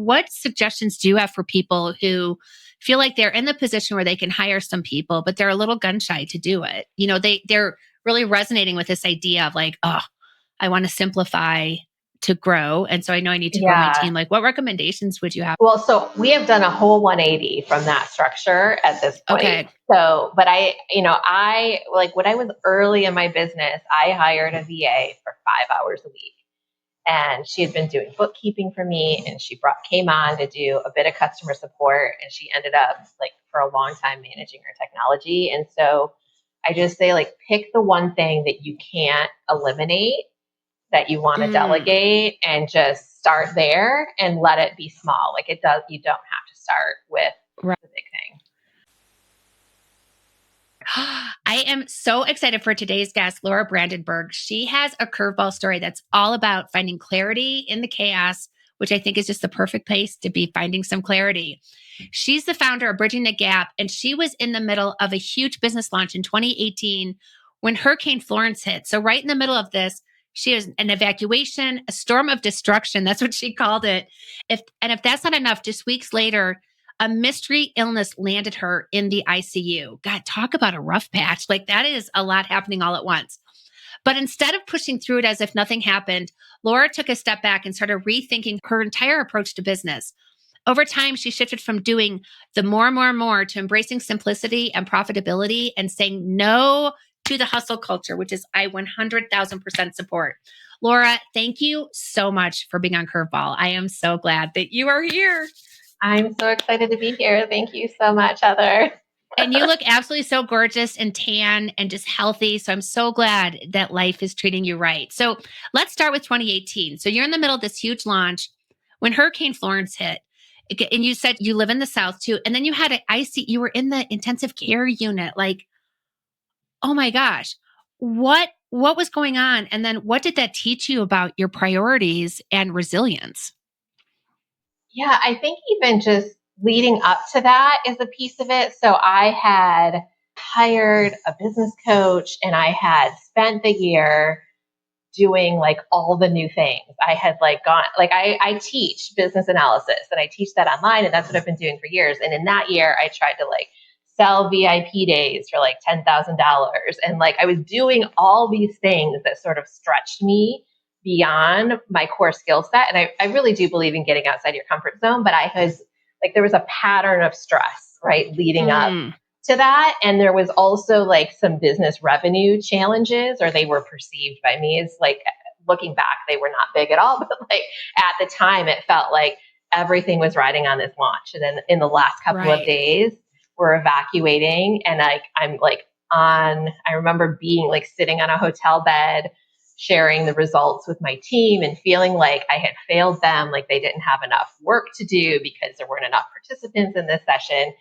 what suggestions do you have for people who feel like they're in the position where they can hire some people, but they're a little gun shy to do it? They're really resonating with this idea of like, oh, I want to simplify to grow. And so I know I need to grow my team. Like, what recommendations would you have? Well, so we have done a whole 180 from that structure at this point. Okay. So, but I like when I was early in my business, I hired a VA for 5 hours a week. And she had been doing bookkeeping for me, and she came on to do a bit of customer support, and she ended up like for a long time managing our technology. And so I just say like, pick the one thing that you can't eliminate that you want to delegate, and just start there and let it be small. Like you don't have to start with the big thing. I am so excited for today's guest, Laura Brandenburg. She has a curveball story that's all about finding clarity in the chaos, which I think is just the perfect place to be finding some clarity. She's the founder of Bridging the Gap, and she was in the middle of a huge business launch in 2018 when Hurricane Florence hit. So right in the middle of this, she has an evacuation, a storm of destruction. That's what she called it. If that's not enough, just weeks later, a mystery illness landed her in the ICU. God, talk about a rough patch. Like that is a lot happening all at once. But instead of pushing through it as if nothing happened, Laura took a step back and started rethinking her entire approach to business. Over time, she shifted from doing the more to embracing simplicity and profitability and saying no to the hustle culture, which is I 100,000% support. Laura, thank you so much for being on Curveball. I am so glad that you are here. I'm so excited to be here. Thank you so much, Heather. And you look absolutely so gorgeous and tan and just healthy. So I'm so glad that life is treating you right. So let's start with 2018. So you're in the middle of this huge launch when Hurricane Florence hit. And you said you live in the South too. And then you had you were in the intensive care unit. Like, oh my gosh, what was going on? And then what did that teach you about your priorities and resilience? Yeah, I think even just leading up to that is a piece of it. So I had hired a business coach, and I had spent the year doing like all the new things. I had like gone, like I teach business analysis, and I teach that online, and that's what I've been doing for years. And in that year, I tried to like sell VIP days for like $10,000. And like I was doing all these things that sort of stretched me beyond my core skill set. And I really do believe in getting outside your comfort zone, but there was a pattern of stress, right, leading up to that. And there was also like some business revenue challenges, or they were perceived by me as like, looking back, they were not big at all, but like at the time it felt like everything was riding on this launch. And then in the last couple of days, we're evacuating, and I remember being like sitting on a hotel bed, sharing the results with my team and feeling like I had failed them, like they didn't have enough work to do because there weren't enough participants in this session.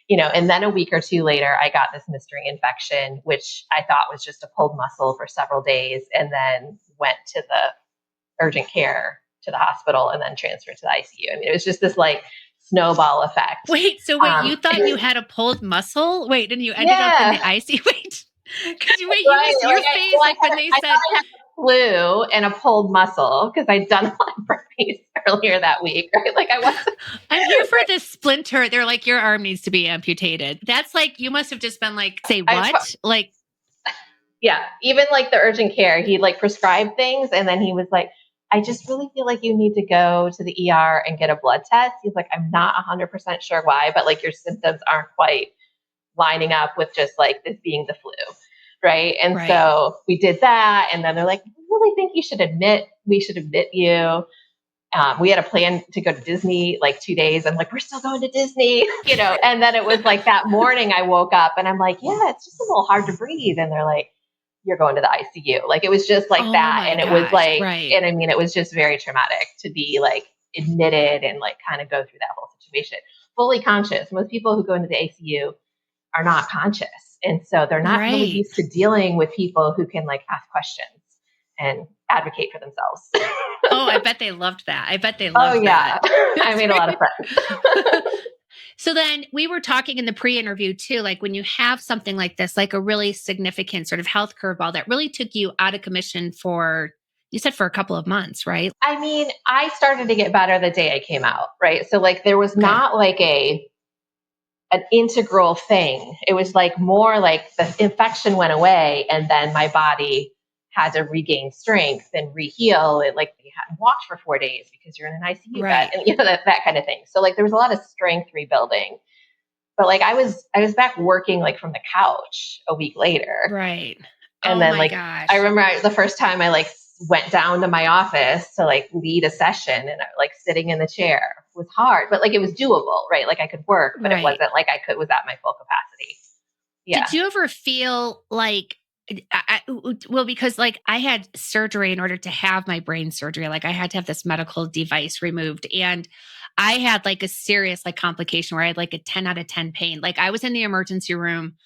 And then a week or two later, I got this mystery infection, which I thought was just a pulled muscle for several days, and then went to the urgent care, to the hospital, and then transferred to the ICU. I mean, it was just this like snowball effect. Wait, you thought you had a pulled muscle? Wait, and you ended up in the ICU? Wait, because your face, like when they said I had the flu and a pulled muscle because I'd done a lot of burpees earlier that week, right? Like I'm here for this splinter. They're like, your arm needs to be amputated. That's like, you must have just been like, say what? Yeah, even like the urgent care, he like prescribed things, and then he was like, I just really feel like you need to go to the ER and get a blood test. He's like, I'm not 100% sure why, but like your symptoms aren't quite lining up with just like this being the flu. Right. And so we did that. And then they're like, I really think we should admit you. We had a plan to go to Disney like 2 days. I'm like, we're still going to Disney, and then it was like that morning I woke up and I'm like, yeah, it's just a little hard to breathe. And they're like, you're going to the ICU. Like, it was just like that. And it was like, and I mean, it was just very traumatic to be like admitted and like kind of go through that whole situation, fully conscious. Most people who go into the ICU are not conscious. And so they're not really used to dealing with people who can like ask questions and advocate for themselves. Oh, I bet they loved that. That. I made a lot of friends. So then we were talking in the pre-interview too, like when you have something like this, like a really significant sort of health curveball that really took you out of commission for, you said for a couple of months, right? I mean, I started to get better the day I came out, right? So like there was Okay. not like an integral thing. It was like more like the infection went away and then my body had to regain strength and reheal. It like you hadn't walked for 4 days because you're in an ICU bed Right. and that kind of thing. So like there was a lot of strength rebuilding. But like I was back working like from the couch a week later. Right. And Oh then my like I gosh. remember the first time I like went down to my office to like lead a session and like sitting in the chair was hard, but like it was doable, right? Like I could work, but it Right. wasn't like was at my full capacity. Yeah. Did you ever feel like, well, because like I had surgery in order to have my brain surgery, like I had to have this medical device removed. And I had like a serious like complication where I had like a 10 out of 10 pain. Like I was in the emergency room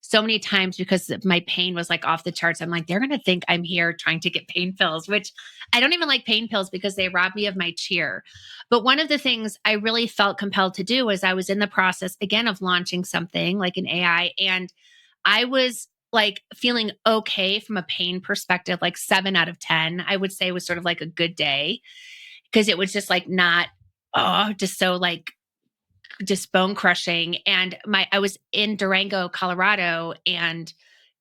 so many times because my pain was like off the charts. I'm like, they're going to think I'm here trying to get pain pills, which I don't even like pain pills because they rob me of my cheer. But one of the things I really felt compelled to do was I was in the process again of launching something like an AI, and I was like feeling okay from a pain perspective, like 7 out of 10, I would say was sort of like a good day because it was just like not, oh, just so like just bone crushing. And I was in Durango, Colorado, and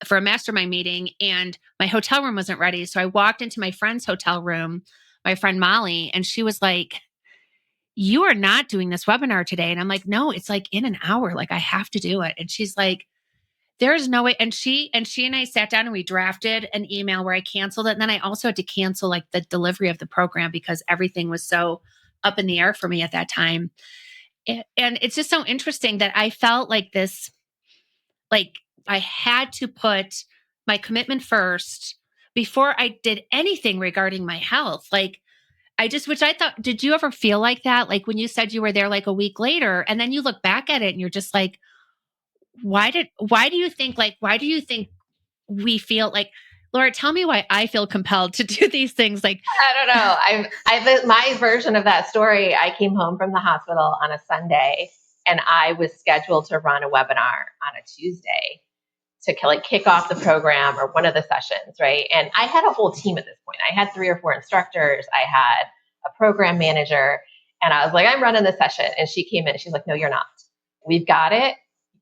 for a mastermind meeting, and my hotel room wasn't ready. So I walked into my friend's hotel room, my friend Molly, and she was like, "You are not doing this webinar today." And I'm like, "No, it's like in an hour. Like I have to do it." And she's like, "There's no way." And I sat down and we drafted an email where I canceled it. And then I also had to cancel like the delivery of the program because everything was so up in the air for me at that time. And it's just so interesting that I felt like this, like I had to put my commitment first before I did anything regarding my health. Like which I thought, did you ever feel like that? Like when you said you were there like a week later and then you look back at it and you're just like, why do you think we feel like, Laura, tell me why I feel compelled to do these things. Like, I don't know. I my version of that story, I came home from the hospital on a Sunday and I was scheduled to run a webinar on a Tuesday to like kick off the program or one of the sessions, right? And I had a whole team at this point. I had 3 or 4 instructors. I had a program manager, and I was like, I'm running the session. And she came in and she's like, no, you're not. We've got it.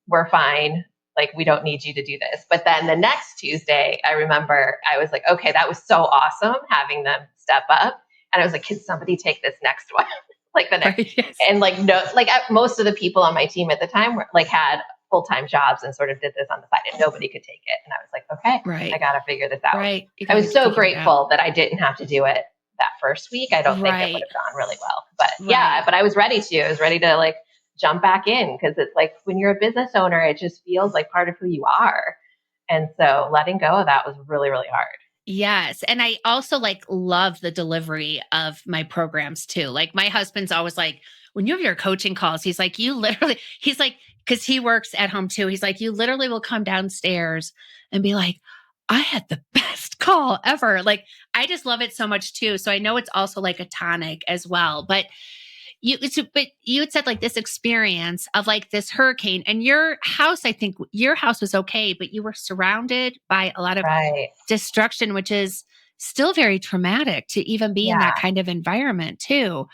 We're fine. Like, we don't need you to do this. But then the next Tuesday, I remember I was like, okay, that was so awesome having them step up. And I was like, can somebody take this next one? Like the next, right, yes. And like, no, like most of the people on my team at the time were like had full-time jobs and sort of did this on the side and nobody could take it. And I was like, okay, Right. I got to figure this out. Right. I was so grateful that I didn't have to do it that first week. I don't think it would have gone really well, but yeah, but I was ready to. I was ready to like jump back in because it's like when you're a business owner, it just feels like part of who you are. And so letting go of that was really, really hard. Yes. And I also like love the delivery of my programs too. Like my husband's always like, when you have your coaching calls, he's like, he's like, because he works at home too. He's like, you literally will come downstairs and be like, I had the best call ever. Like, I just love it so much too. So I know it's also like a tonic as well. But you had said like this experience of like this hurricane and your house, I think your house was okay, but you were surrounded by a lot of destruction, which is still very traumatic to even be in that kind of environment too.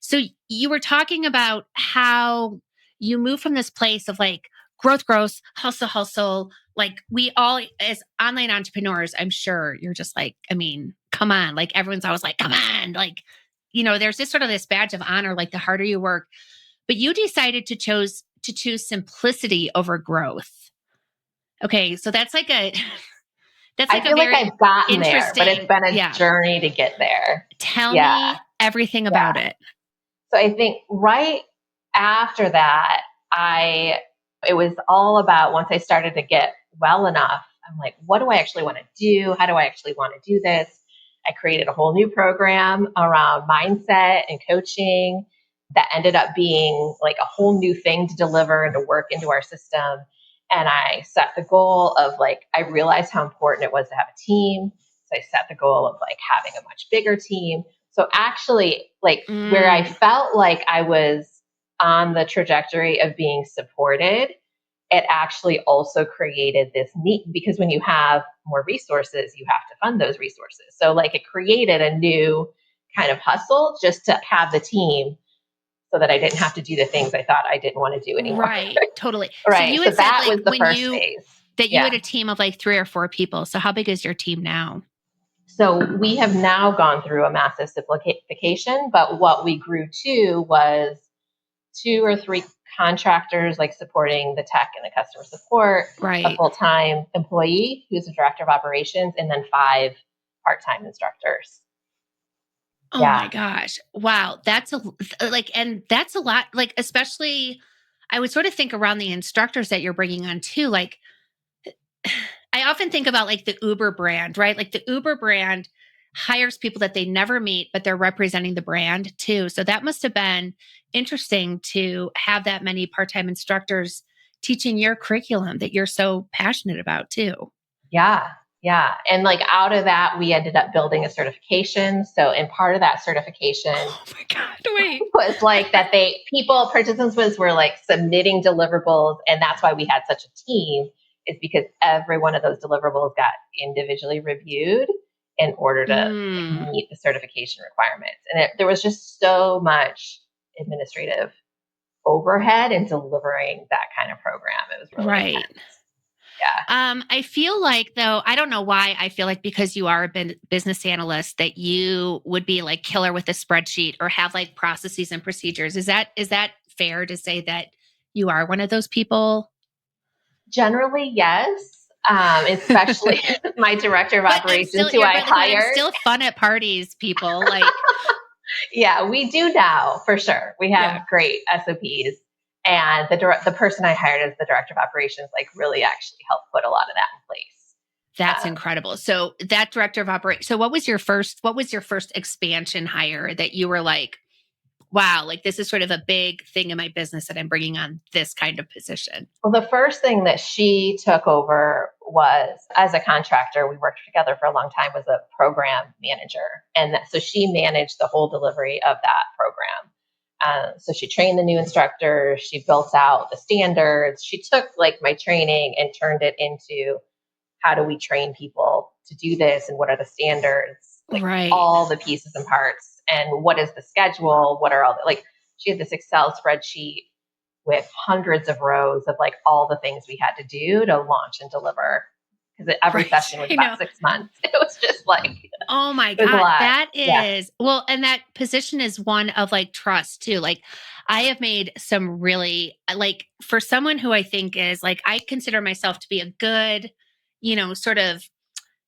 So you were talking about how you move from this place of like growth, hustle. Like we all, as online entrepreneurs, I'm sure you're just like, I mean, come on. Like everyone's always like, come on. Like, there's this sort of this badge of honor, like the harder you work, but you decided to choose simplicity over growth. Okay. So that's like I feel like I've gotten there, but it's been a journey to get there. Tell me everything about it. So I think right after that, it was all about once I started to get well enough, I'm like, what do I actually want to do? How do I actually want to do this? I created a whole new program around mindset and coaching that ended up being like a whole new thing to deliver and to work into our system. And I set the goal of like, I realized how important it was to have a team. So I set the goal of like having a much bigger team. So actually, like where I felt like I was on the trajectory of being supported, it actually also created this need, because when you have more resources, you have to fund those resources. So like it created a new kind of hustle just to have the team so that I didn't have to do the things I thought I didn't want to do anymore. Right. Totally. So Right. you So had said that like was the when first you phase. that you Yeah. had a team of like 3 or 4 people. So how big is your team now? So we have now gone through a massive simplification, but what we grew to was 2 or 3 contractors like supporting the tech and the customer support, a Right. full-time employee who's a director of operations, and then 5 part-time instructors. Oh Yeah. my gosh. Wow. That's and that's a lot. Like, especially, I would sort of think around the instructors that you're bringing on too. Like, I often think about like the Uber brand, right? Like the Uber brand hires people that they never meet, but they're representing the brand too. So that must have been interesting to have that many part time instructors teaching your curriculum that you're so passionate about too. Yeah. Yeah. And like out of that, we ended up building a certification. So, and part of that certification Oh my God. Wait. was like that participants were like submitting deliverables. And that's why we had such a team, is because every one of those deliverables got individually reviewed in order to like, meet the certification requirements. And there was just so much administrative overhead in delivering that kind of program. It was really Right. intense. Yeah. I feel like though, I don't know why I feel like because you are a business analyst that you would be like killer with a spreadsheet or have like processes and procedures. Is that fair to say that you are one of those people? Generally, yes. Especially my director of operations who I but I'm hired. still fun at parties, people. Like, Yeah, we do now for sure. We have yeah. great SOPs, and the person I hired as the director of operations like really actually helped put a lot of that in place. That's incredible. So that director of operations. So what was your first expansion hire that you were like, wow, like this is sort of a big thing in my business that I'm bringing on this kind of position? Well, the first thing that she took over was, as a contractor, we worked together for a long time, was a program manager. And so she managed the whole delivery of that program. So she trained the new instructors, she built out the standards, she took like my training and turned it into how do we train people to do this and what are the standards, like Right. all the pieces and parts, and what is the schedule, what are all the, like she had this Excel spreadsheet with hundreds of rows of like all the things we had to do to launch and deliver, because every Right. session was I know. about 6 months. It was just like Oh my it was a God. lot. That Yeah. is, well, and that position is one of like trust too. Like, I have made some really, like, for someone who I think is like, I consider myself to be a good, sort of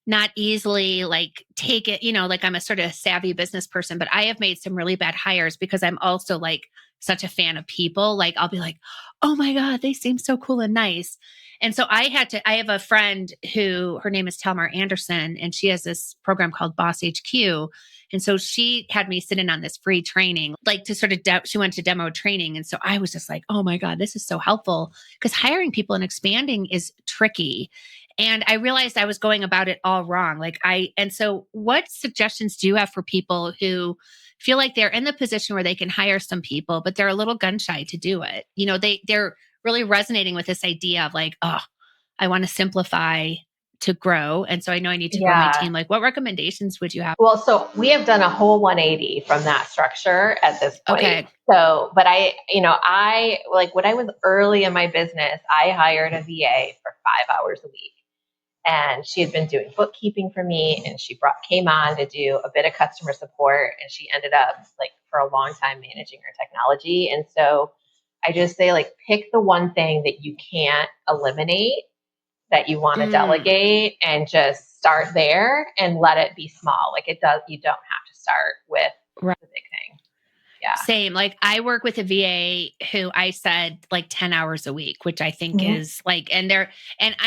not easily like take it, like I'm a sort of savvy business person, but I have made some really bad hires because I'm also like such a fan of people. Like I'll be like, oh my God, they seem so cool and nice. And so I have a friend who her name is Talmar Anderson, and she has this program called Boss HQ. And so she had me sit in on this free training, like to sort of, she went to demo training. And so I was just like, oh my God, this is so helpful, because hiring people and expanding is tricky. And I realized I was going about it all wrong. And so what suggestions do you have for people who feel like they're in the position where they can hire some people, but they're a little gun shy to do it? They're really resonating with this idea of like, oh, I want to simplify to grow. And so I know I need to grow my Yeah. team. Like, what recommendations would you have? Well, so we have done a whole 180 from that structure at this point. Okay. So, but I like when I was early in my business, I hired a VA for 5 hours a week. And she had been doing bookkeeping for me, and she came on to do a bit of customer support, and she ended up like for a long time managing her technology. And so I just say like pick the one thing that you can't eliminate, that you want to delegate, and just start there and let it be small. Like you don't have to start with Right. the big thing. Yeah. Same. Like I work with a VA who I said like 10 hours a week, which I think is like, and I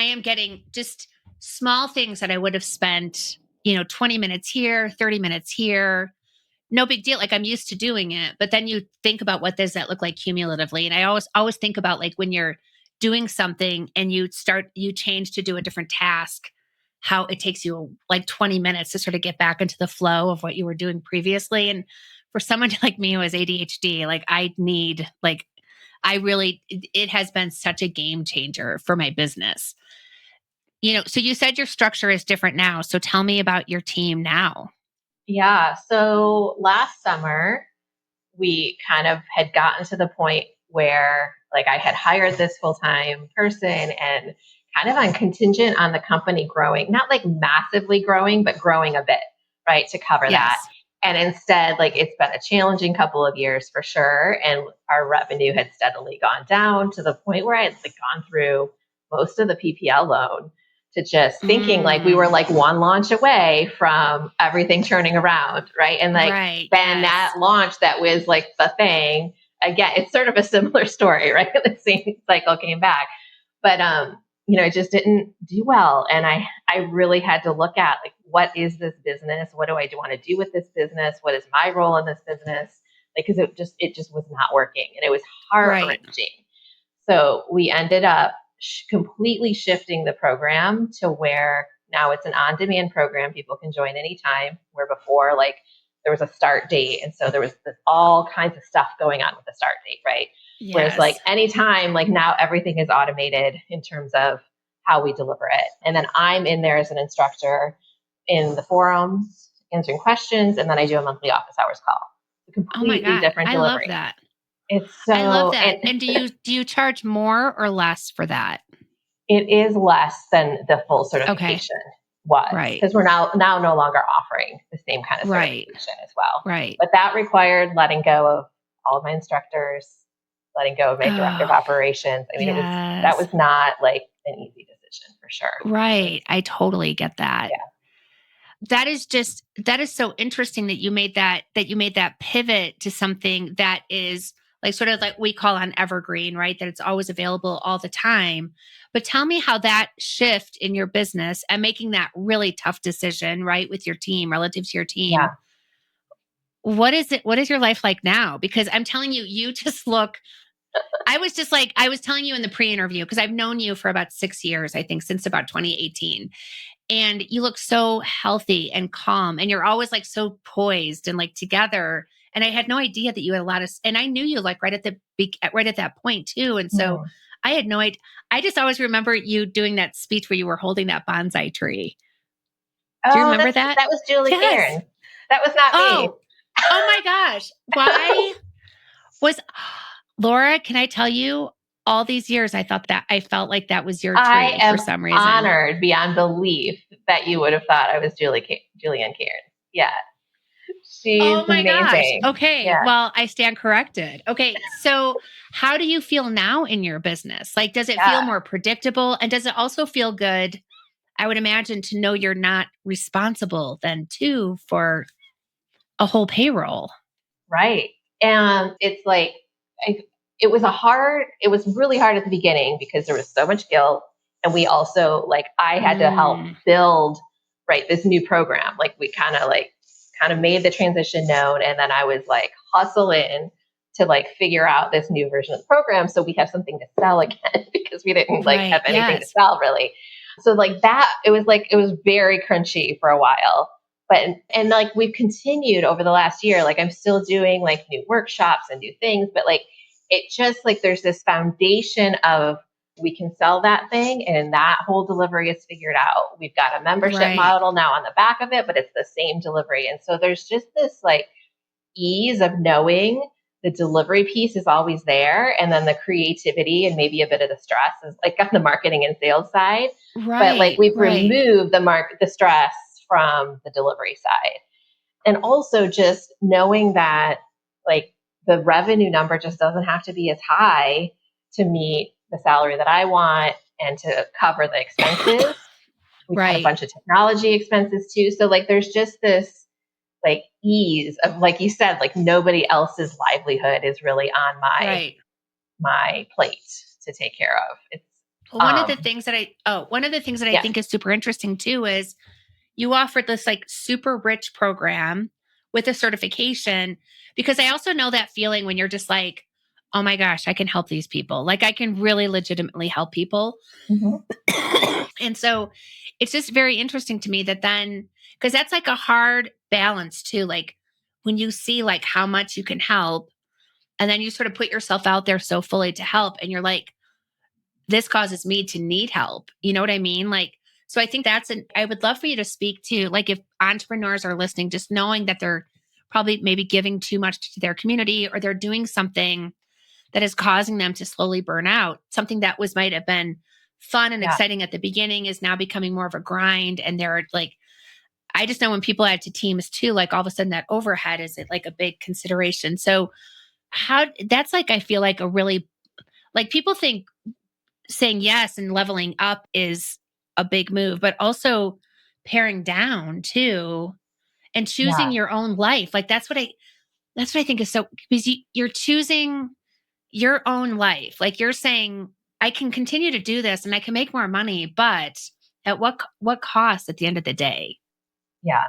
am getting just small things that I would have spent, 20 minutes here, 30 minutes here. No big deal. Like I'm used to doing it. But then you think about what does that look like cumulatively? And I always think about like when you're doing something and you change to do a different task, how it takes you like 20 minutes to sort of get back into the flow of what you were doing previously. And for someone like me who has ADHD, like it has been such a game changer for my business. So you said your structure is different now. So tell me about your team now. Yeah. So last summer, we kind of had gotten to the point where like I had hired this full-time person and kind of on contingent on the company growing, not like massively growing, but growing a bit, right, to cover that. Yes. And instead, like it's been a challenging couple of years for sure. And our revenue had steadily gone down to the point where I had like gone through most of the PPL loan to just thinking like we were Mm, like one launch away from everything turning around, right? And like right. then that Yes. launch that was like the thing, again, it's sort of a similar story, right? The same cycle came back. But it just didn't do well. And I really had to look at like what is this business? What do I want to do with this business? What is my role in this business? Like because it just was not working and it was heart Right. wrenching. So we ended up completely shifting the program to where now it's an on-demand program. People can join anytime, where before, like, there was a start date. And so there was all kinds of stuff going on with the start date, right? Whereas, like, Yes. anytime, like, now everything is automated in terms of how we deliver it. And then I'm in there as an instructor in the forums, answering questions. And then I do a monthly office hours call. A Oh my completely God. different I love delivery. that. It's I love so, that. and And do you charge more or less for that? it is less than the full Okay. certification was Right. because we're now no longer offering the same kind of Right. certification as well. Right. But that required letting go of all of my instructors, letting go of my director of Oh, operations. I mean, that yes. was not like an easy decision for sure. Right. I totally get that. Yeah. That is so interesting that you made that pivot to something that is like sort of like we call on evergreen, right? That it's always available all the time. But tell me how that shift in your business and making that really tough decision, right, with your team, relative to your team. Yeah. What is your life like now? Because I'm telling you, you just look I was telling you in the pre-interview, because I've known you for about 6 years, I think, since about 2018. And you look so healthy and calm, and you're always like so poised and like together. And I had no idea that you had a lot of, and I knew you like right at that point too. And so Mhm. I had no idea. I just always remember you doing that speech where you were holding that bonsai tree. Do you Oh, remember that? that was Julie Yes. Cairns. That was not me. Oh, oh my gosh. Why was Laura? Can I tell you? All these years, I felt like that was your I tree for am some reason. honored beyond belief that you would have thought I was Julianne Cairns. Yeah, she's Oh my gosh. amazing. Okay. Yeah. Well, I stand corrected. Okay. So, how do you feel now in your business? Like, does it feel Yeah. more predictable? And does it also feel good? I would imagine to know you're not responsible then, too, for a whole payroll. Right. And it's like, I, it was really hard at the beginning because there was so much guilt. And we also, like, I had to help Mm, build, right, this new program. Like, we kind of made the transition known. And then I was like, hustle in to like figure out this new version of the program so we have something to sell again because we didn't like have right. anything to Yes. sell really. So it was very crunchy for a while, but and like we've continued over the last year, like I'm still doing like new workshops and new things, but like it just like there's this foundation of we can sell that thing and that whole delivery is figured out. We've got a membership Right. model now on the back of it, but it's the same delivery. And so there's just this like ease of knowing the delivery piece is always there, and then the creativity and maybe a bit of the stress is like on the marketing and sales side, but like Right. we've Right. removed the stress from the delivery side. And also just knowing that like the revenue number just doesn't have to be as high to meet the salary that I want and to cover the expenses. We've had a Right. bunch of technology expenses too, so like there's just this like ease of, like you said, like nobody else's livelihood is really on Right. my plate to take care of. It's One of the things that one of the things that I yeah. think is super interesting too is you offered this like super rich program with a certification, because I also know that feeling when you're just like, oh my gosh, I can help these people. Like I can really legitimately help people. Mhm. And so it's just very interesting to me that then, because that's like a hard balance too. Like when you see like how much you can help, and then you sort of put yourself out there so fully to help, and you're like, this causes me to need help. You know what I mean? Like, So I think I would love for you to speak to, like, if entrepreneurs are listening, just knowing that they're probably maybe giving too much to their community, or they're doing something that is causing them to slowly burn out. Something that might have been fun and Yeah. exciting at the beginning is now becoming more of a grind. And they're like, I just know when people add to teams too, like all of a sudden that overhead is like a big consideration. So that's like, I feel like a really, like, people think saying yes and leveling up is a big move, but also paring down too and choosing Yeah. your own life. Like that's what I think is so, because you're choosing your own life. Like, you're saying, I can continue to do this and I can make more money, but at what cost at the end of the day? Yeah.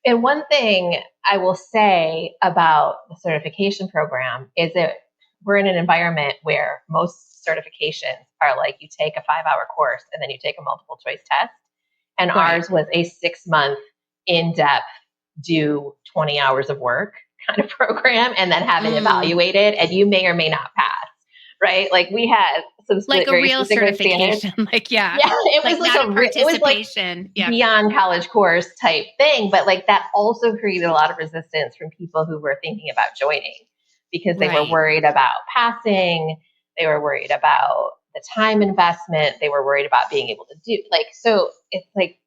And one thing I will say about the certification program is that we're in an environment where most certifications are like you take a 5-hour course and then you take a multiple choice test. And Right. ours was a 6-month in-depth, do 20 hours of work kind of program and then have it evaluated, and you may or may not pass. Right? Like, we had some Like a very real specific standards. certification. Like, yeah. Yeah, it was like not a it was like participation. Yeah. beyond college course type thing. But like, that also created a lot of resistance from people who were thinking about joining, because they were Right. worried about passing. They were worried about the time investment. They were worried about being able to do, like, so it's like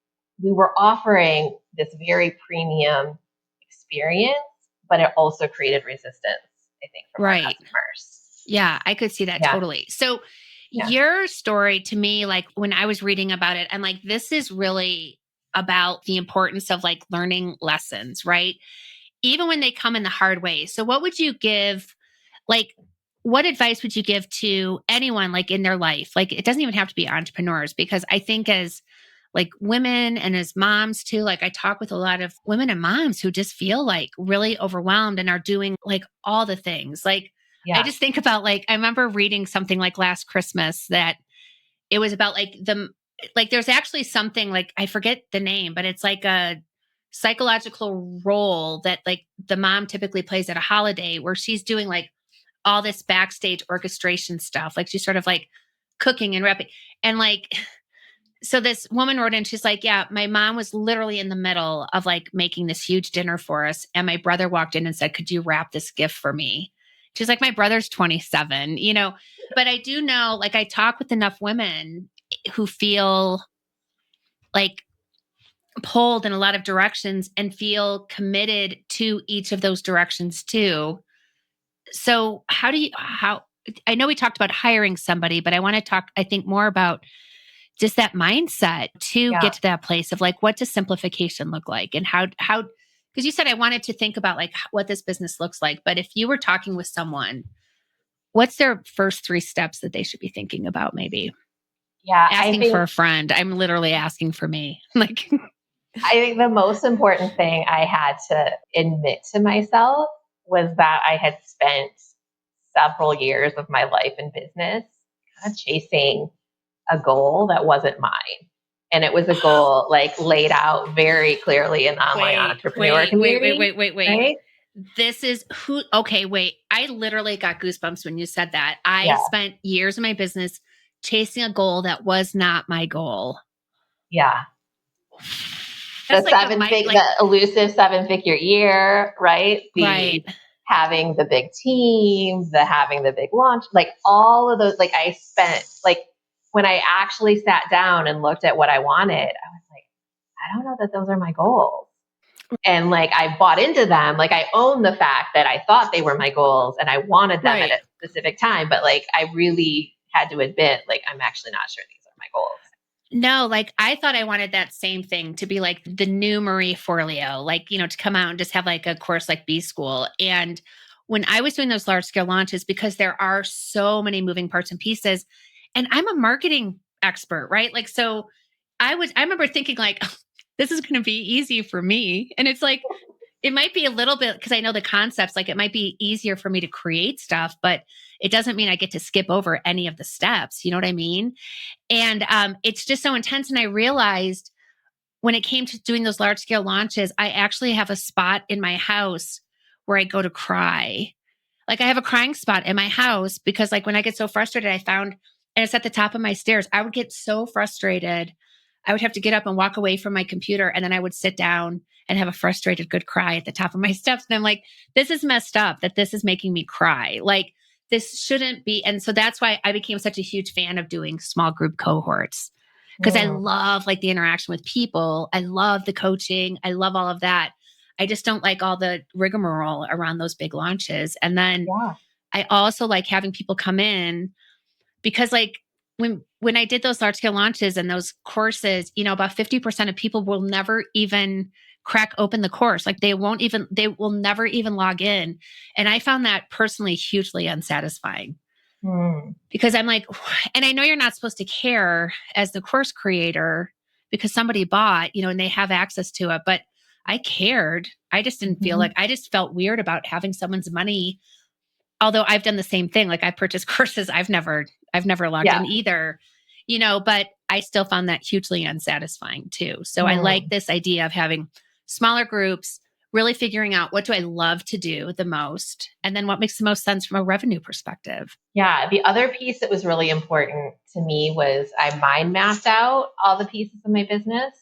we were offering this very premium experience, but it also created resistance, I think, from our Right. customers. Yeah, I could see that Yeah. totally. So Yeah. your story, to me, like, when I was reading about it, I'm like, this is really about the importance of like learning lessons, right? Even when they come in the hard way. So what would you give, like, what advice would you give to anyone, like, in their life? Like, it doesn't even have to be entrepreneurs, because I think as like women and as moms too, like, I talk with a lot of women and moms who just feel like really overwhelmed and are doing like all the things. Like, I Yeah. just think about, like, I remember reading something like last Christmas that it was about like there's actually something, like, I forget the name, but it's like a psychological role that like the mom typically plays at a holiday, where she's doing like all this backstage orchestration stuff. Like, she's sort of like cooking and wrapping. And like, so this woman wrote in, she's like, yeah, my mom was literally in the middle of like making this huge dinner for us. And my brother walked in and said, could you wrap this gift for me? She's like, my brother's 27, but I do know, like, I talk with enough women who feel like pulled in a lot of directions and feel committed to each of those directions too. So how, I know we talked about hiring somebody, but I want to talk, I think, more about just that mindset to Yeah. get to that place of like, what does simplification look like? And because you said I wanted to think about like what this business looks like, but if you were talking with someone, what's their first 3 steps that they should be thinking about? Maybe Yeah. asking for a friend. I'm literally asking for me. Like, I think the most important thing I had to admit to myself was that I had spent several years of my life in business kind of chasing a goal that wasn't mine. And it was a goal like laid out very clearly in the online entrepreneur community. wait. Right? This is okay, wait. I literally got goosebumps when you said that. I Yeah. spent years in my business chasing a goal that was not my goal. Yeah. That's The elusive 7-figure year, right? Right. Having the big team, having the big launch, like all of those, like I spent, like when I actually sat down and looked at what I wanted, I was like, I don't know that those are my goals. And like, I bought into them. Like, I own the fact that I thought they were my goals and I wanted them at a specific time. But like, I really had to admit, like, I'm actually not sure these are my goals. No, like, I thought I wanted that same thing to be like the new Marie Forleo, like, to come out and just have like a course like B School. And when I was doing those large scale launches, because there are so many moving parts and pieces, and I'm a marketing expert, right? Like, so I remember thinking like, this is going to be easy for me. And it's like, it might be a little bit, because I know the concepts, like it might be easier for me to create stuff, but it doesn't mean I get to skip over any of the steps. You know what I mean? And it's just so intense. And I realized when it came to doing those large scale launches, I actually have a spot in my house where I go to cry. Like, I have a crying spot in my house because, like, when I get so frustrated, I found, and it's at the top of my stairs, I would get so frustrated I would have to get up and walk away from my computer. And then I would sit down and have a frustrated good cry at the top of my steps. And I'm like, this is messed up that this is making me cry. Like, this shouldn't be. And so that's why I became such a huge fan of doing small group cohorts, because I Mm, love like the interaction with people. I love the coaching. I love all of that. I just don't like all the rigmarole around those big launches. And then yeah. I also like having people come in, because like when I did those large scale launches and those courses, about 50% of people will never even crack open the course. Like they will never even log in. And I found that personally hugely unsatisfying, Mm, because I'm like, and I know you're not supposed to care as the course creator because somebody bought, and they have access to it, but I cared. I just didn't feel mhm. like, I just felt weird about having someone's money. Although I've done the same thing. Like I purchased courses, I've never logged Yeah. in either, but I still found that hugely unsatisfying too. So I like Mm. this idea of having smaller groups, really figuring out what do I love to do the most, and then what makes the most sense from a revenue perspective. Yeah. The other piece that was really important to me was I mind mapped out all the pieces of my business.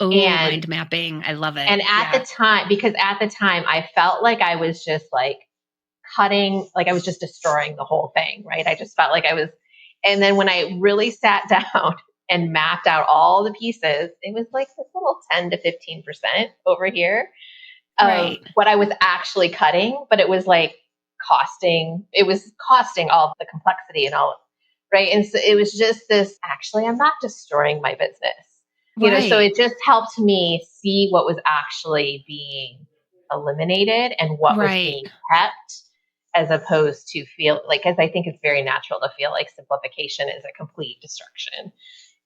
Oh, And mind mapping. I love it. and at the Yeah. time, because at the time I felt like I was just like cutting, like I was just destroying the whole thing, right? I just felt like I was. And then when I really sat down and mapped out all the pieces, it was like this little 10 to 15% over here of Right. what I was actually cutting, but it was like it was costing all the complexity and all, right? And so it was just this, actually, I'm not destroying my business, so Right. it just helped me see what was actually being eliminated and what was Right. being kept, as opposed to feel like, because I think it's very natural to feel like simplification is a complete destruction.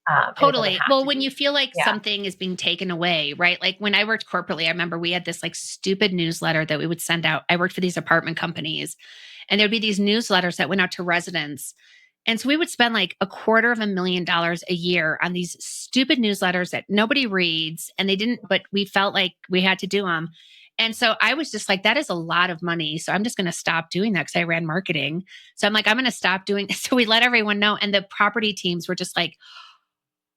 And it doesn't Totally. have Well, to when you be. feel like Yeah. something is being taken away, right? Like when I worked corporately, I remember we had this like stupid newsletter that we would send out. I worked for these apartment companies, and there'd be these newsletters that went out to residents. And so we would spend like $250,000 a year on these stupid newsletters that nobody reads, and they didn't, but we felt like we had to do them. And so I was just like, that is a lot of money. So I'm just going to stop doing that, because I ran marketing. So I'm like, I'm going to stop doing. So we let everyone know. And the property teams were just like,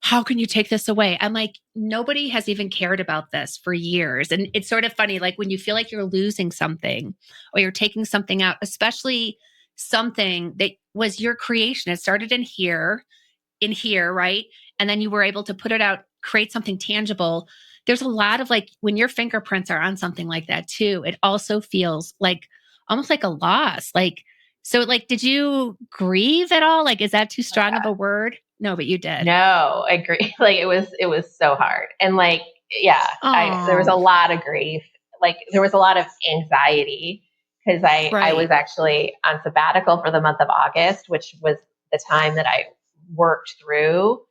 how can you take this away? I'm like, nobody has even cared about this for years. And it's sort of funny, like when you feel like you're losing something or you're taking something out, especially something that was your creation. It started in here, right? And then you were able to put it out, create something tangible. There's a lot of like when your fingerprints are on something like that too, it also feels like almost like a loss. Like, so like, did you grieve at all? Like, is that too strong of a word? No, but you did. No, I agree. Like it was so hard. And like, yeah, there was a Oh, lot of grief. Like there was a lot of anxiety because I right. was actually on sabbatical for the month of August, which was the time that I worked through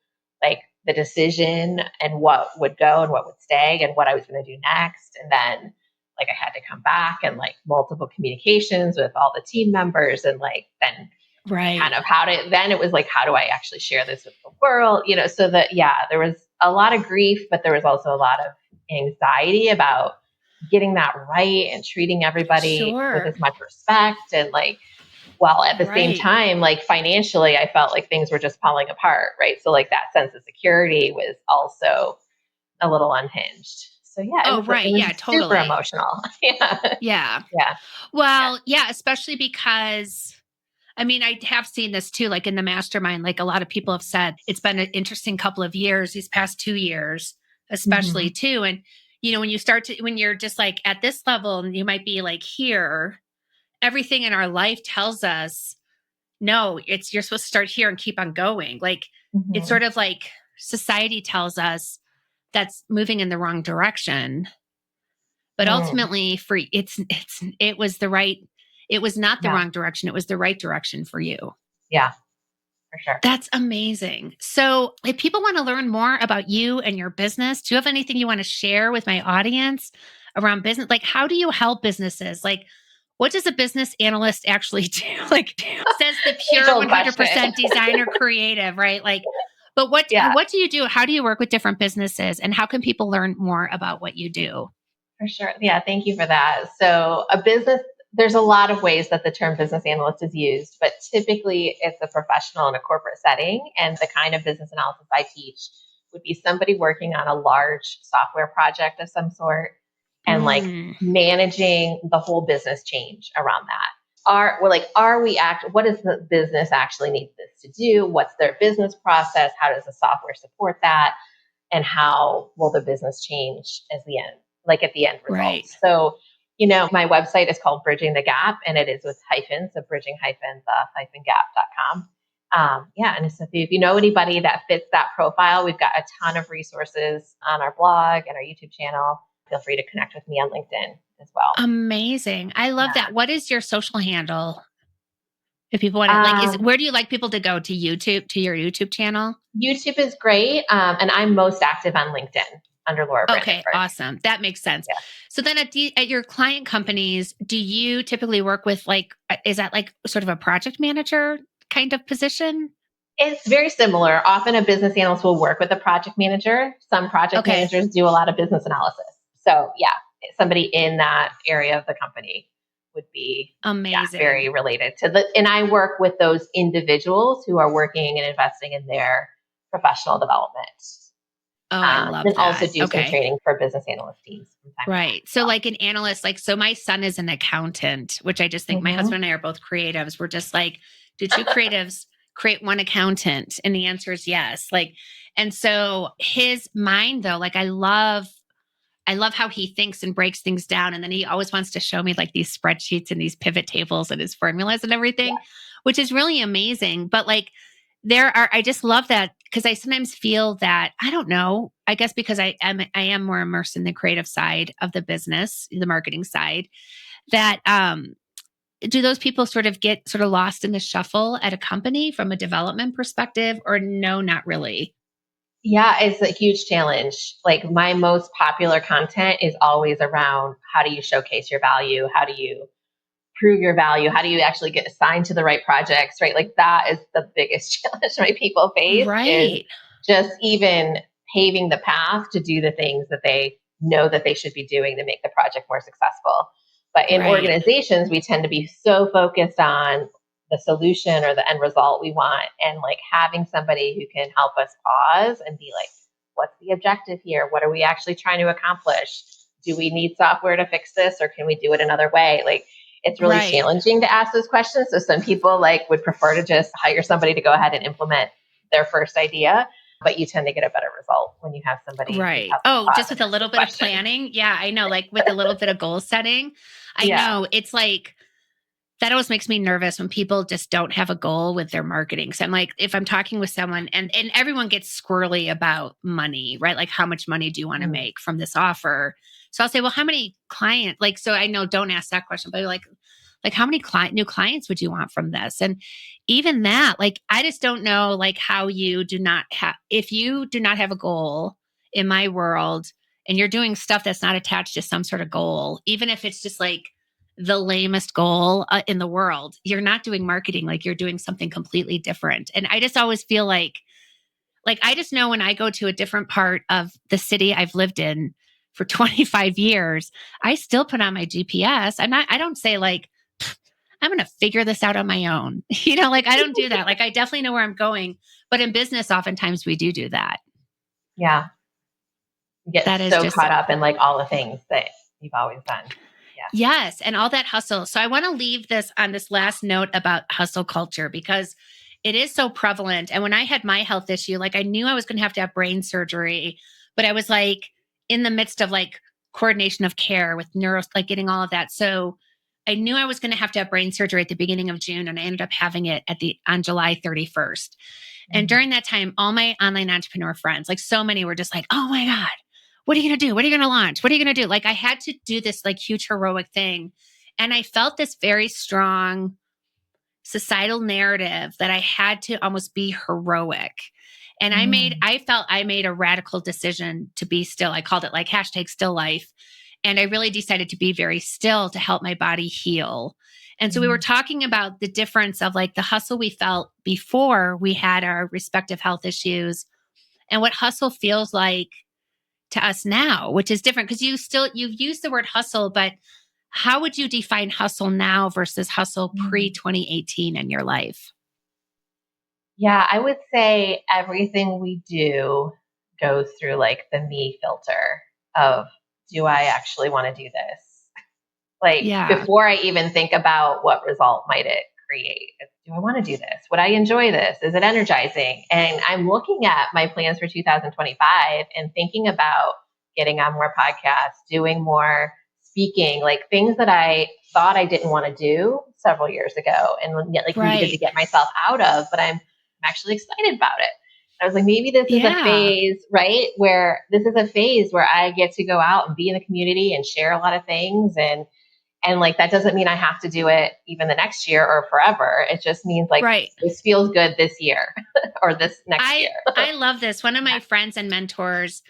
like the decision and what would go and what would stay and what I was going to do next. And then like I had to come back and like multiple communications with all the team members and like then kind Right. of then it was like, how do I actually share this with the world? So that, yeah, there was a lot of grief, but there was also a lot of anxiety about getting that right and treating everybody with Sure. as much respect. And like, while at the same Right. time, like financially, I felt like things were just falling apart. Right. So like that sense of security was also a little unhinged. So yeah, Oh, it right. was Yeah, super totally. emotional. Yeah. Yeah. Yeah. Yeah. Well, yeah, especially because I mean, I have seen this too, like in the mastermind, like a lot of people have said it's been an interesting couple of years, these past 2 years, especially Mm-hmm. too. And, when when you're just like at this level and you might be like here, everything in our life tells us, no, you're supposed to start here and keep on going. Like it's Mm-hmm. sort of like society tells us that's moving in the wrong direction. But Mm. ultimately for it was not the Yeah. wrong direction. It was the right direction for you. Yeah, for sure. That's amazing. So, if people want to learn more about you and your business, do you have anything you want to share with my audience around business? Like, how do you help businesses? Like, what does a business analyst actually do? Like, says the Age pure old question. 100% designer creative, right? Like, but Yeah, what do you do? How do you work with different businesses, and how can people learn more about what you do? for sure. Yeah, thank you for that. So, there's a lot of ways that the term business analyst is used, but typically it's a professional in a corporate setting. And the kind of business analysis I teach would be somebody working on a large software project of some sort and like Mm, managing the whole business change around that. What does the business actually need this to do? What's their business process? How does the software support that? And how will the business change as the end, like at the end right. results? So, my website is called Bridging the Gap, and it is with hyphens, so bridging the gap.com. Yeah, and so if you know anybody that fits that profile, we've got a ton of resources on our blog and our YouTube channel. Feel free to connect with me on LinkedIn as well. Amazing. I love that. What is your social handle? If people want to Um, where do you like people to go to YouTube, to your YouTube channel? YouTube is great, and I'm most active on LinkedIn under Laura Okay, Brandenburg. awesome. That makes sense. Yeah. So then at your client companies, do you typically work with is that like sort of a project manager kind of position? It's very similar. Often a business analyst will work with a project manager. Some project Okay, managers do a lot of business analysis. So yeah, somebody in that area of the company would be, yeah, very amazing. related to and I work with those individuals who are working and investing in their professional development. Oh, I love And also that. do some Okay. training for business analyst teams from time to time Right. as So well. like an analyst, so my son is an accountant, which I just think my Mm-hmm. husband and I are both creatives. We're just like, do two creatives create one accountant? And the answer is yes. And so his mind though, I love how he thinks and breaks things down. And then he always wants to show me like these spreadsheets and these pivot tables and his formulas and everything, which is really amazing. But I just love that because I sometimes feel that, I don't know, I guess because I am more immersed in the creative side of the business, the marketing side, that, do those people sort of get sort of lost in the shuffle at a company from a development perspective, or no, not really? Yeah, it's a huge challenge. Like my most popular content is always around how do you showcase your value? How do you prove your value? How do you actually get assigned to the right projects, right? Like that is the biggest challenge my people face is Right. just even paving the path to do the things that they know that they should be doing to make the project more successful. But in Right. organizations, we tend to be so focused on the solution or the end result we want. And like having somebody who can help us pause and be like, what's the objective here? What are we actually trying to accomplish? Do we need software to fix this or can we do it another way? Like it's really Right. challenging to ask those questions. So some people like would prefer to just hire somebody to go ahead and implement their first idea, but you tend to get a better result when you have somebody who Right. helps Oh, pause just and with a ask little those bit of questions. planning. Yeah, I know. Like with a little bit of goal setting. I Yeah. know it's like that always makes me nervous when people just don't have a goal with their marketing. So I'm like, if I'm talking with someone and everyone gets squirrely about money, right? Like how much money do you want to Mm. make from this offer? So I'll say, well, how many clients, so I know don't ask that question, but like how many new clients would you want from this? And even that, I just don't know how you do not have, if you do not have a goal in my world and you're doing stuff that's not attached to some sort of goal, even if it's just the lamest goal in the world, you're not doing marketing, you're doing something completely different. And I just always feel I just know when I go to a different part of the city I've lived in for 25 years, I still put on my GPS. I don't say I'm going to figure this out on my own. I don't do that. I definitely know where I'm going, but in business, oftentimes we do that. Yeah. You get That is so just caught up in like all the things that you've always done. Yeah. yes, and all that hustle. So I want to leave this on this last note about hustle culture because it is so prevalent. And when I had my health issue, I knew I was going to have brain surgery, but I was in the midst of coordination of care with neuro, getting all of that. So I knew I was going to have brain surgery at the beginning of June, and I ended up having it on July 31st. And Mm. during that time, all my online entrepreneur friends, so many were just oh my God, what are you going to do? What are you going to launch? What are you going to do? I had to do this huge heroic thing. And I felt this very strong societal narrative that I had to almost be heroic. And Mm. I made a radical decision to be still. I called it hashtag still life. And I really decided to be very still to help my body heal. And so we were Mm. talking about the difference of the hustle we felt before we had our respective health issues and what hustle feels like to us now, which is different because you've used the word hustle, but how would you define hustle now versus hustle pre Mm. 2018 in your life? Yeah, I would say everything we do goes through like the me filter of, do I actually want to do this? Like Yeah. before I even think about what result might it create, do I want to do this? Would I enjoy this? Is it energizing? And I'm looking at my plans for 2025 and thinking about getting on more podcasts, doing more speaking, like things that I thought I didn't want to do several years ago and yet like needed to Right. get myself out of, but I'm actually excited about it. I was like, maybe this is a Yeah. phase, right? Where this is a phase where I get to go out and be in the community and share a lot of things. And like, that doesn't mean I have to do it even the next year or forever. It just means like, Right. this feels good this year or this next year. I love this. One of my friends and mentors,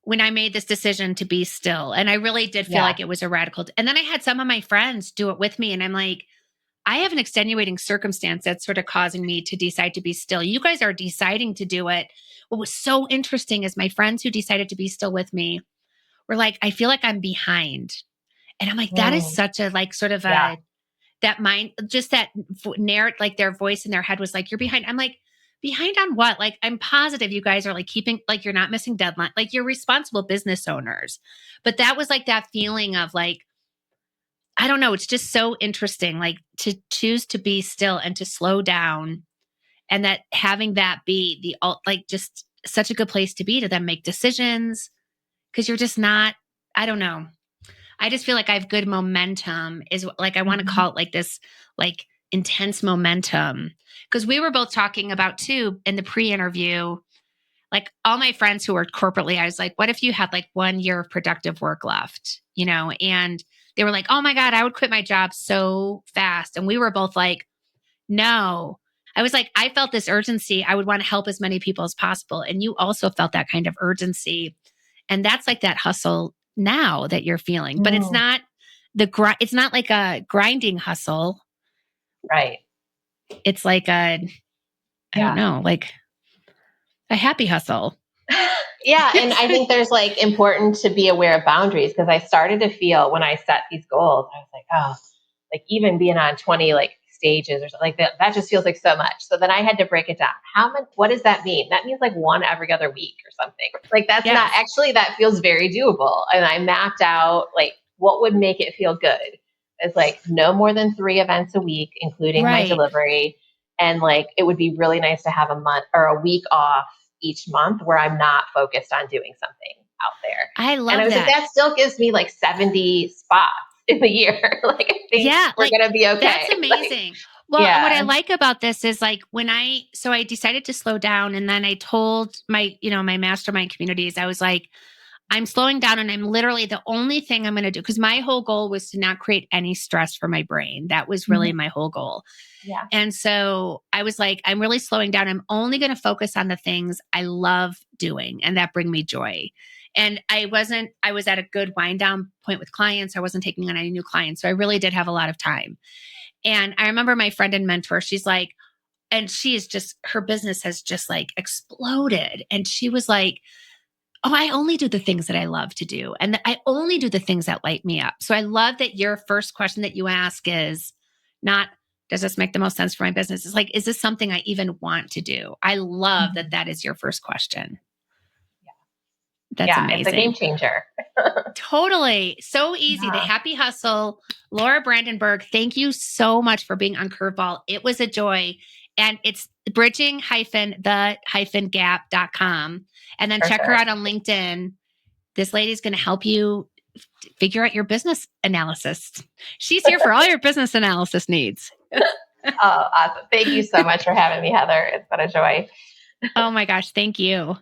when I made this decision to be still, and I really did feel Yeah. like it was a radical, and then I had some of my friends do it with me, and I'm like, I have an extenuating circumstance that's sort of causing me to decide to be still. You guys are deciding to do it. What was so interesting is my friends who decided to be still with me were like, I feel like I'm behind. And I'm like, that is Mm, such a like sort of yeah. that mind, just that narrative, like their voice in their head was like, you're behind. I'm like, behind on what? Like, I'm positive you guys are like keeping, like, you're not missing deadline. Like, you're responsible business owners. But that was like that feeling of like, I don't know. It's just so interesting, like to choose to be still and to slow down, and that having that be the like just such a good place to be to then make decisions because you're just not, I don't know. I just feel like I have good momentum is like, I want to Mhm. call it like this, like intense momentum. Cause we were both talking about too in the pre-interview, like all my friends who were corporately, I was like, what if you had like 1 year of productive work left, and they were like, oh my God, I would quit my job so fast. And we were both like, no. I was like, I felt this urgency. I would want to help as many people as possible. And you also felt that kind of urgency. And that's like that hustle now that you're feeling, but it's Mm, not it's not like a grinding hustle. right. It's like I don't Yeah. know, like a happy hustle. Yeah. And I think there's like important to be aware of boundaries because I started to feel when I set these goals, I was like, oh, like even being on 20 like stages or something like that just feels like so much. So then I had to break it down. How much, what does that mean? That means like one every other week or something. Like that's not Yes. actually, that feels very doable. And I mapped out like what would make it feel good. It's like no more than 3 events a week, including my Right. delivery. And like it would be really nice to have a month or a week off each month where I'm not focused on doing something out there. I And I love was like, that. that still gives me like 70 spots in the year. Like, I think Yeah, we're like going to be that's okay. Like, amazing. Well, and what I yeah. like about this is like so I decided to slow down, and then I told my mastermind communities, I was like, I'm slowing down, and I'm literally the only thing I'm going to do, because my whole goal was to not create any stress for my brain. That was really Mhm. my whole goal. Yeah. And so I was like, I'm really slowing down. I'm only going to focus on the things I love doing and that bring me joy. And I was at a good wind down point with clients. I wasn't taking on any new clients. So I really did have a lot of time. And I remember my friend and mentor, she's like, and she is just, her business has just like exploded. And she was like, oh, I only do the things that I love to do. And I only do the things that light me up. So I love that your first question that you ask is not, does this make the most sense for my business? It's like, is this something I even want to do? I love that Mhm. that is your first question. Yeah. That's Yeah. It's a game amazing. changer. Totally. So easy. The Yeah. happy hustle. Laura Brandenburg, thank you so much for being on Curveball. It was a joy. And it's bridging-the-gap.com. And then For check her sure. out on LinkedIn. This lady's going to help you figure out your business analysis. She's here for all your business analysis needs. Oh, awesome. Thank you so much for having me, Heather. It's been a joy. Oh my gosh. Thank you.